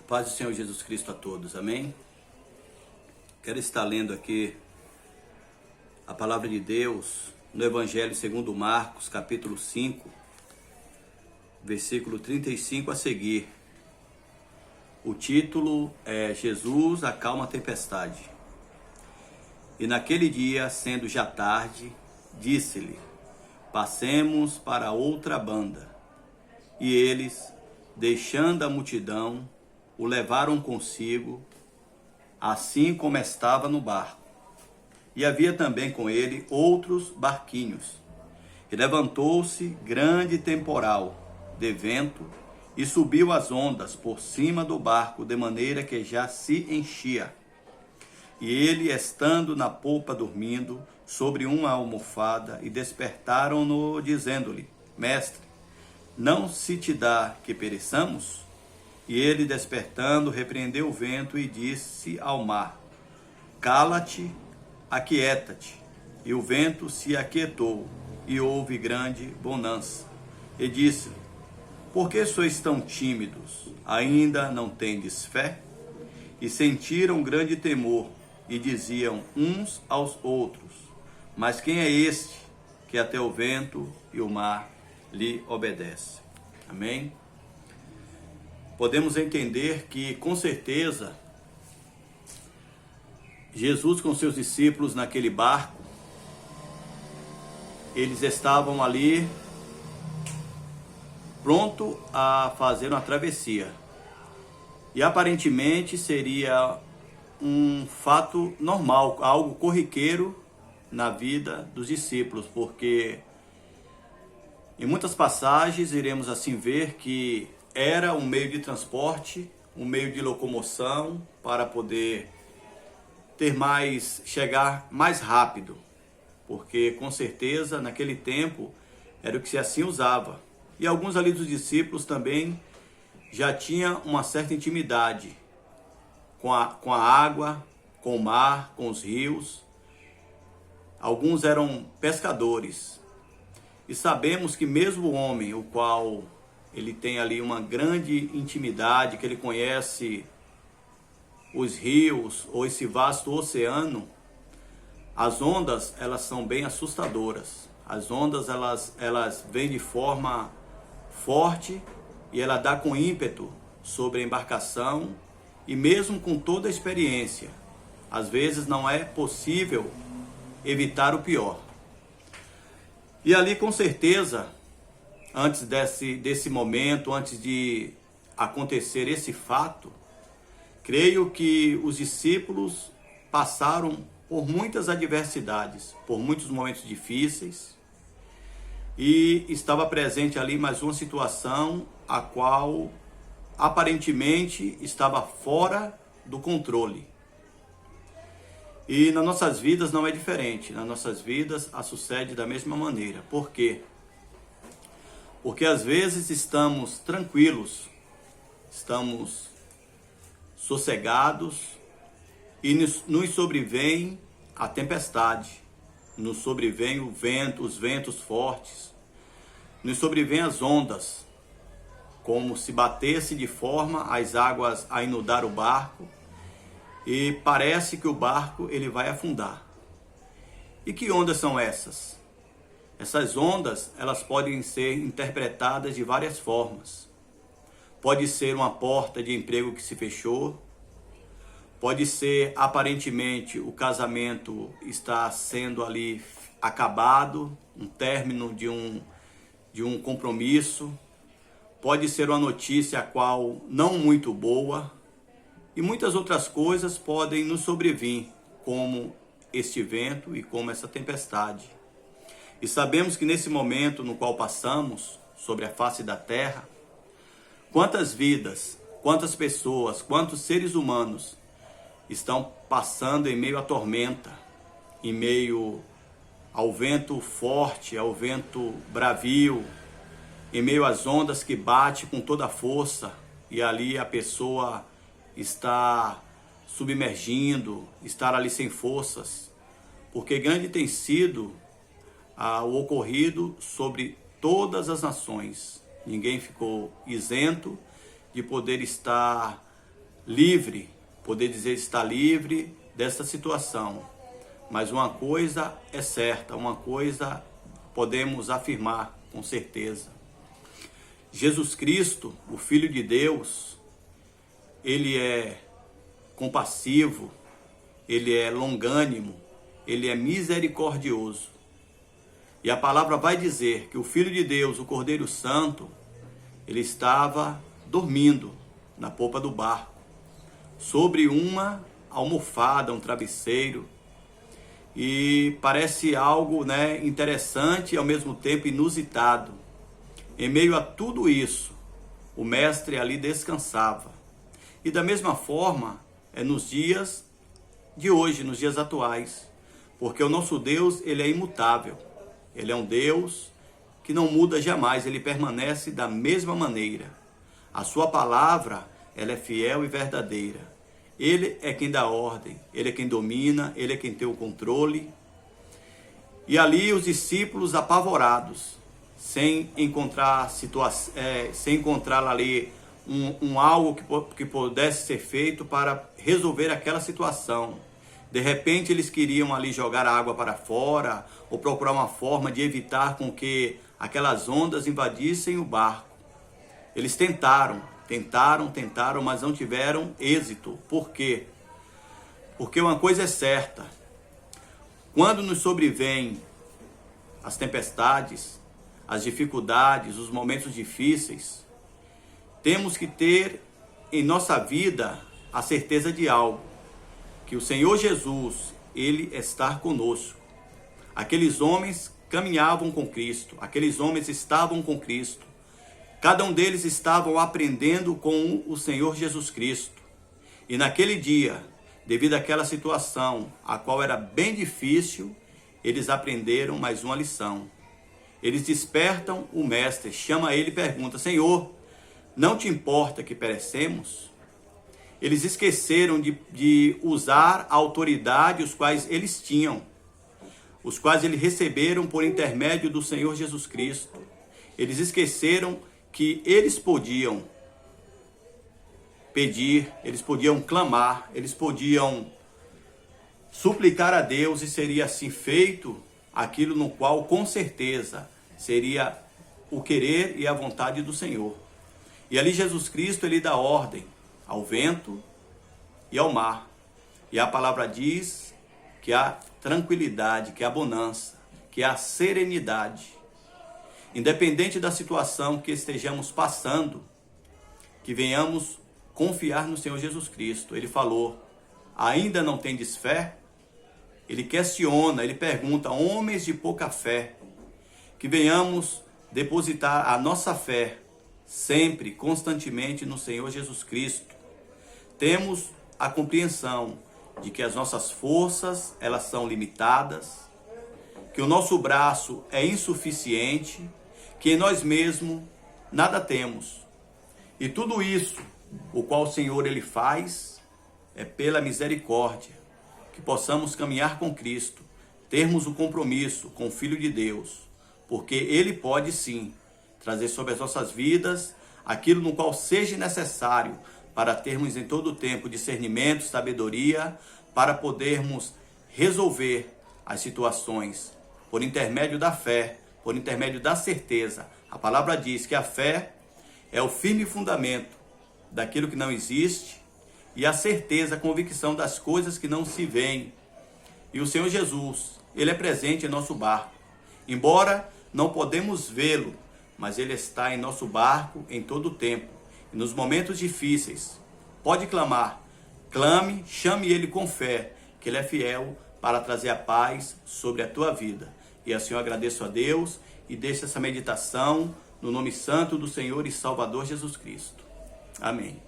Paz do Senhor Jesus Cristo a todos, amém? Quero estar lendo aqui a palavra de Deus no Evangelho segundo Marcos, capítulo 5, versículo 35 a seguir. O título é Jesus acalma a tempestade. E naquele dia, sendo já tarde, disse-lhe: passemos para outra banda. E eles, deixando a multidão, o levaram consigo, assim como estava no barco. E havia também com ele outros barquinhos. E levantou-se grande temporal de vento, e subiu as ondas por cima do barco, de maneira que já se enchia. E ele, estando na polpa dormindo, sobre uma almofada, e despertaram-no, dizendo-lhe: Mestre, não se te dá que pereçamos? E ele, despertando, repreendeu o vento e disse ao mar: cala-te, aquieta-te. E o vento se aquietou, e houve grande bonança. E disse-lhe: por que sois tão tímidos? Ainda não tendes fé? E sentiram grande temor, e diziam uns aos outros: mas quem é este que até o vento e o mar lhe obedece? Amém? Podemos entender que, com certeza, Jesus com seus discípulos naquele barco, eles estavam ali pronto a fazer uma travessia. E aparentemente seria um fato normal, algo corriqueiro na vida dos discípulos, porque em muitas passagens iremos assim ver que era um meio de transporte, um meio de locomoção para poder chegar mais rápido, porque com certeza naquele tempo era o que se assim usava. E alguns ali dos discípulos também já tinham uma certa intimidade com a água, com o mar, com os rios. Alguns eram pescadores. E sabemos que mesmo o homem, o qual ele tem ali uma grande intimidade, que ele conhece os rios ou esse vasto oceano, as ondas, elas são bem assustadoras. As ondas, elas vêm de forma forte e ela dá com ímpeto sobre a embarcação, e mesmo com toda a experiência, às vezes não é possível evitar o pior. E ali, com certeza, antes desse momento, antes de acontecer esse fato, creio que os discípulos passaram por muitas adversidades, por muitos momentos difíceis, e estava presente ali mais uma situação a qual aparentemente estava fora do controle. E nas nossas vidas não é diferente. Nas nossas vidas sucede da mesma maneira. Por quê? Porque às vezes estamos tranquilos, estamos sossegados e nos sobrevém a tempestade, nos sobrevém o vento, os ventos fortes, nos sobrevém as ondas, como se batesse de forma as águas a inundar o barco, e parece que o barco ele vai afundar. E que ondas são essas? Essas ondas, elas podem ser interpretadas de várias formas. Pode ser uma porta de emprego que se fechou, pode ser aparentemente o casamento está sendo ali acabado, um término de um compromisso, pode ser uma notícia a qual não muito boa, e muitas outras coisas podem nos sobrevir, como este vento e como essa tempestade. E sabemos que nesse momento no qual passamos sobre a face da terra, quantas vidas, quantas pessoas, quantos seres humanos estão passando em meio à tormenta, em meio ao vento forte, ao vento bravio, em meio às ondas que bate com toda a força, e ali a pessoa está submergindo, estar ali sem forças, porque grande tem sido o ocorrido sobre todas as nações. Ninguém ficou isento de poder estar livre, poder dizer está livre dessa situação. Mas uma coisa é certa, uma coisa podemos afirmar com certeza. Jesus Cristo, o Filho de Deus, ele é compassivo, ele é longânimo, ele é misericordioso. E a palavra vai dizer que o Filho de Deus, o Cordeiro Santo, ele estava dormindo na popa do barco, sobre uma almofada, um travesseiro. E parece algo, interessante e ao mesmo tempo inusitado. Em meio a tudo isso, o mestre ali descansava. E da mesma forma, é nos dias de hoje, nos dias atuais. Porque o nosso Deus, ele é imutável. Ele é um Deus que não muda jamais, ele permanece da mesma maneira. A sua palavra, ela é fiel e verdadeira. Ele é quem dá ordem, ele é quem domina, ele é quem tem o controle. E ali os discípulos apavorados, sem encontrar ali algo que pudesse ser feito para resolver aquela situação. De repente eles queriam ali jogar a água para fora ou procurar uma forma de evitar com que aquelas ondas invadissem o barco. Eles tentaram, mas não tiveram êxito. Por quê? Porque uma coisa é certa. Quando nos sobrevêm as tempestades, as dificuldades, os momentos difíceis, temos que ter em nossa vida a certeza de algo. Que o Senhor Jesus, ele está conosco. Aqueles homens caminhavam com Cristo, aqueles homens estavam com Cristo. Cada um deles estavam aprendendo com o Senhor Jesus Cristo. E naquele dia, devido àquela situação, a qual era bem difícil, eles aprenderam mais uma lição. Eles despertam o mestre, chama ele e pergunta: Senhor, não te importa que perecemos? Eles esqueceram de usar a autoridade os quais eles tinham, os quais eles receberam por intermédio do Senhor Jesus Cristo. Eles esqueceram que eles podiam pedir, eles podiam clamar, eles podiam suplicar a Deus e seria assim feito aquilo no qual com certeza seria o querer e a vontade do Senhor. E ali Jesus Cristo, ele dá ordem ao vento e ao mar. E a palavra diz que há tranquilidade, que há bonança, que há serenidade. Independente da situação que estejamos passando, que venhamos confiar no Senhor Jesus Cristo. Ele falou: ainda não tendes fé? Ele questiona, ele pergunta: homens de pouca fé, que venhamos depositar a nossa fé sempre, constantemente no Senhor Jesus Cristo. Temos a compreensão de que as nossas forças, elas são limitadas, que o nosso braço é insuficiente, que em nós mesmos nada temos. E tudo isso, o qual o Senhor ele faz, é pela misericórdia, que possamos caminhar com Cristo, termos o compromisso com o Filho de Deus, porque ele pode sim trazer sobre as nossas vidas aquilo no qual seja necessário para termos em todo o tempo discernimento, sabedoria, para podermos resolver as situações por intermédio da fé, por intermédio da certeza. A palavra diz que a fé é o firme fundamento daquilo que não existe e a certeza, a convicção das coisas que não se veem. E o Senhor Jesus, ele é presente em nosso barco. Embora não podemos vê-lo, mas ele está em nosso barco em todo o tempo. E nos momentos difíceis, pode clamar, clame, chame ele com fé, que ele é fiel para trazer a paz sobre a tua vida. E assim eu agradeço a Deus e deixo essa meditação no nome santo do Senhor e Salvador Jesus Cristo. Amém.